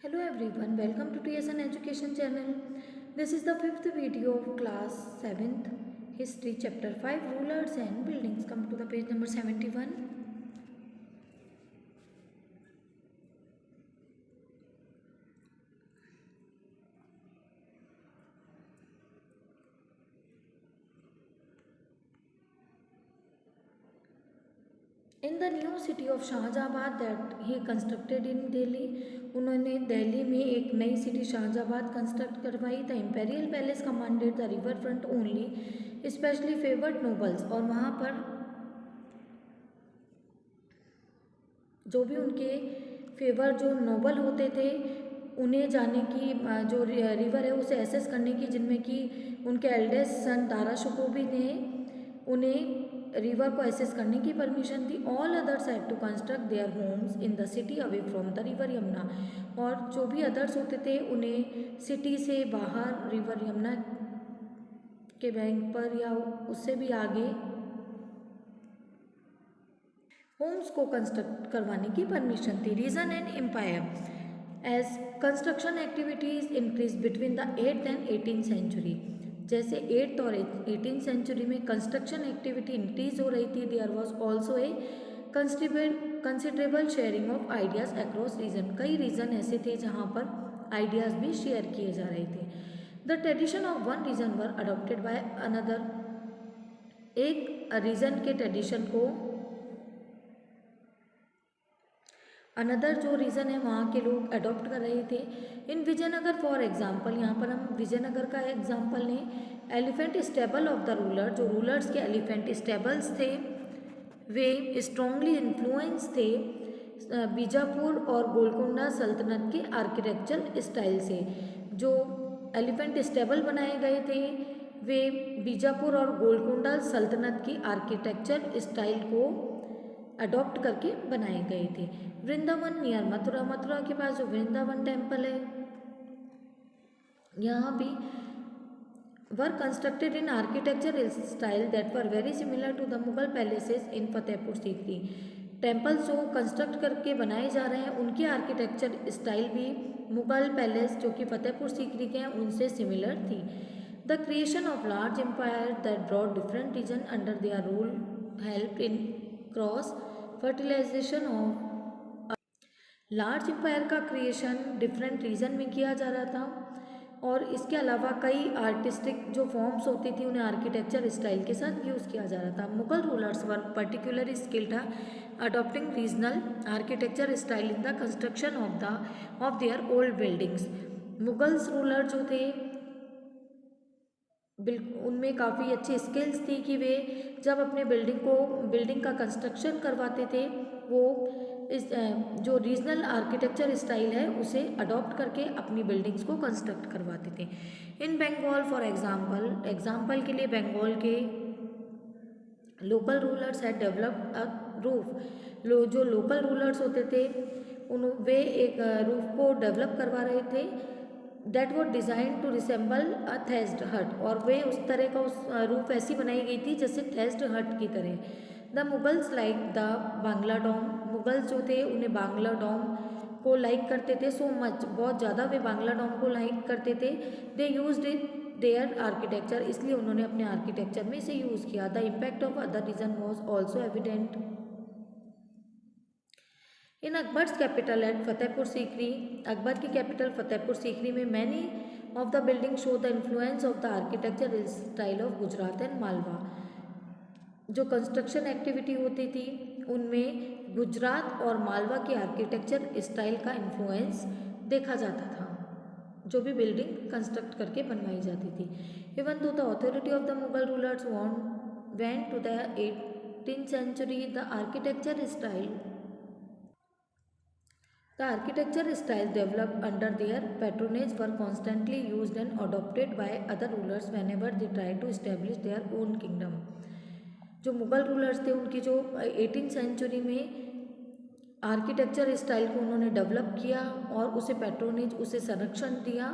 Hello everyone, welcome to TSN Education channel. This is the fifth video of class 7th History chapter 5 Rulers and Buildings. Come to the page number 71. In the new city of शाहजहाबाद that he constructed in Delhi, उन्होंने दिल्ली में एक नई city शाहजहाबाद construct करवाई. The imperial palace commanded the river front only specially favoured nobles. और वहाँ पर जो भी उनके फेवर जो नोबल होते थे उन्हें जाने की जो रिवर है उसे एसेस करने की, जिनमें कि उनके एल्डेस्ट सन दारा शिकोह ने उन्हें रिवर को एसेस करने की परमिशन दी. All others had to construct their homes in the city away from the river Yamuna. और जो भी अदर्स होते थे उन्हें सिटी से बाहर रिवर यमुना के बैंक पर या उससे भी आगे होम्स को कंस्ट्रक्ट करवाने की परमिशन थी. Region and empire as construction activities increase between the 8th and 18th century. जैसे 8th और 18th सेंचुरी में कंस्ट्रक्शन एक्टिविटी इंक्रीज हो रही थी, there was also a considerable sharing of ideas across region. कई रीजन ऐसे थे जहाँ पर आइडियाज भी शेयर किए जा रहे थे. The tradition of one region were adopted by another. एक रीजन के ट्रेडिशन को अनदर जो रीज़न है वहाँ के लोग अडॉप्ट कर रहे थे. इन विजयनगर फॉर एग्जाम्पल, यहाँ पर हम विजयनगर का एग्जाम्पल लें. Elephant stable of the ruler, जो रूलर्स के एलिफेंट स्टेबल्स थे वे स्ट्रॉन्गली इन्फ्लुएंस थे बीजापुर और गोलकोंडा सल्तनत के आर्किटेक्चरल स्टाइल से. जो एलिफेंट स्टेबल बनाए गए थे वे बीजापुर और गोलकोंडा सल्तनत की आर्किटेक्चर स्टाइल को अडॉप्ट करके बनाए गए थे. वृंदावन नियर मथुरा, मथुरा के पास जो वृंदावन टेम्पल है यहाँ भी were constructed in architecture style that were very similar to the Mughal palaces in Fatehpur Sikri. Temples जो कंस्ट्रक्ट करके बनाए जा रहे हैं उनकी आर्किटेक्चर स्टाइल भी मुगल पैलेस जो कि फतेहपुर सीकरी के हैं उनसे सिमिलर थी. The creation of large empire that brought different region under their rule help in cross fertilization of. Large empire का क्रिएशन डिफरेंट रीजन में किया जा रहा था और इसके अलावा कई आर्टिस्टिक जो फॉर्म्स होती थी उन्हें आर्किटेक्चर स्टाइल के साथ यूज़ किया जा रहा था. Mughal rulers were particularly skilled adopting regional architecture style in the construction of their old buildings. Mughals ruler जो थे उनमें काफ़ी अच्छी स्किल्स थी कि वे जब अपने बिल्डिंग का कंस्ट्रक्शन करवाते थे वो इस जो रीजनल आर्किटेक्चर स्टाइल है उसे अडॉप्ट करके अपनी बिल्डिंग्स को कंस्ट्रक्ट करवाते थे. इन बंगाल फॉर एग्जाम्पल के लिए बंगाल के local rulers had developed a roof. जो लोकल रूलर्स होते थे वे एक रूफ को डेवलप करवा रहे थे that was design to resemble a thatched hut. और वे उस तरह का उस रूफ ऐसी बनाई गई थी जैसे थेस्ड हट की तरह. The Mughals like the Bangla dome. Mughals जो थे उन्हें बांग्ला डोम को लाइक करते थे सो मच, बहुत ज़्यादा वे बांग्ला डोम को लाइक करते थे. They used it their architecture, इसलिए उन्होंने अपने आर्किटेक्चर में इसे यूज़ किया. The impact of other region was also evident in Akbar's capital at Fatehpur Sikri. Akbar की कैपिटल फतेहपुर सीकरी में many of the building show the influence of the architecture style of Gujarat and Malwa. जो construction activity होती थी उनमें गुजरात और मालवा के आर्किटेक्चर स्टाइल का इन्फ्लुएंस देखा जाता था जो भी बिल्डिंग कंस्ट्रक्ट करके बनवाई जाती थी. Even though the authority of the Mughal rulers went to the 18th century, the architecture style developed under their patronage were constantly used and adopted by other rulers whenever they tried to establish their own kingdom. जो Mughal rulers थे उनकी जो 18th century में architecture style को उन्होंने develop किया और उसे पैट्रोनेज उसे संरक्षण दिया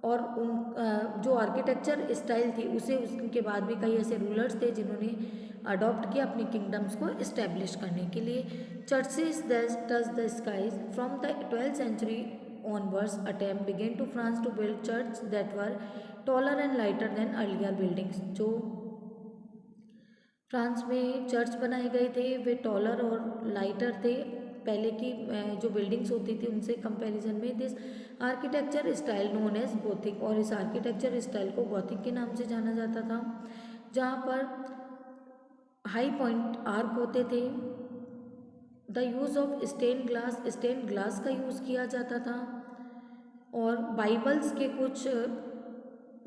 और उन जो आर्किटेक्चर स्टाइल थी उसे उसके बाद भी कई ऐसे रूलर्स थे जिन्होंने अडॉप्ट किया अपने किंगडम्स को इस्टेब्लिश करने के लिए. Churches touch the skies from the 12th century onwards, attempt began to France to build churches that were taller and lighter than earlier buildings. जो फ्रांस में चर्च बनाए गए थे वे टॉलर और लाइटर थे पहले की जो बिल्डिंग्स होती थी उनसे कंपैरिजन में. This architecture style known as gothic, और इस आर्किटेक्चर स्टाइल को गॉथिक के नाम से जाना जाता था, जहाँ पर हाई पॉइंट आर्क होते थे. The use of stain glass का यूज़ किया जाता था, और बाइबल्स के कुछ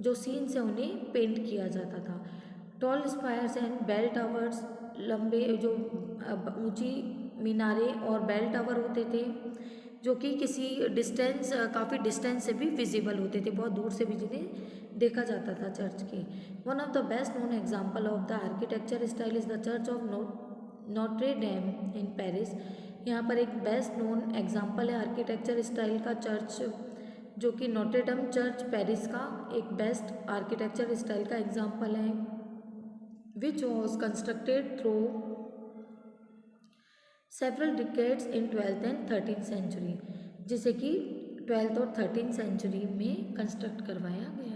जो सीन्स हैं उन्हें पेंट किया जाता था. Tall spires and bell towers, लंबे जो ऊंची मीनारें और बेल टावर होते थे जो कि किसी डिस्टेंस काफ़ी डिस्टेंस से भी विजिबल होते थे, बहुत दूर से भी जिन्हें देखा जाता था चर्च के. One of the best known example of the architecture style is the church of Notre Dame in Paris. यहाँ पर एक बेस्ट नोन एग्जाम्पल है आर्किटेक्चर स्टाइल का चर्च, जो कि नोट्रेडम चर्च पेरिस का एक बेस्ट आर्किटेक्चर स्टाइल का एग्जाम्पल है, which was constructed through several decades in 12th and 13th century, जिसे कि 12th और 13th सेंचुरी में कंस्ट्रक्ट करवाया गया.